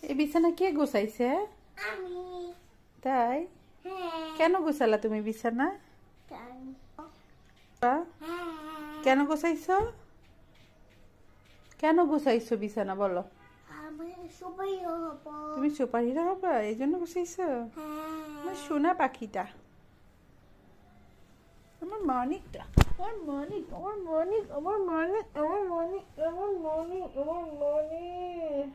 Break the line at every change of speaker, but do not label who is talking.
এই বিছানা কে গোছাইছে?
আমি।
তাই?
হ্যাঁ।
কেন গোছালা তুমি বিছানা? কেন গোছাইছো? কেন গোছাইছো বিছানা বলো?
আমি সুপারহিরো হব।
তুমি সুপারহিরো হবে এই জন্য গোছাইছো? আমার সোনা পাখিটা, আমার মানিকটা, আমার মানিক, আমার মানিক, আমার মানিক, আমার মানিক, আমার মানিক, আমার মানিক।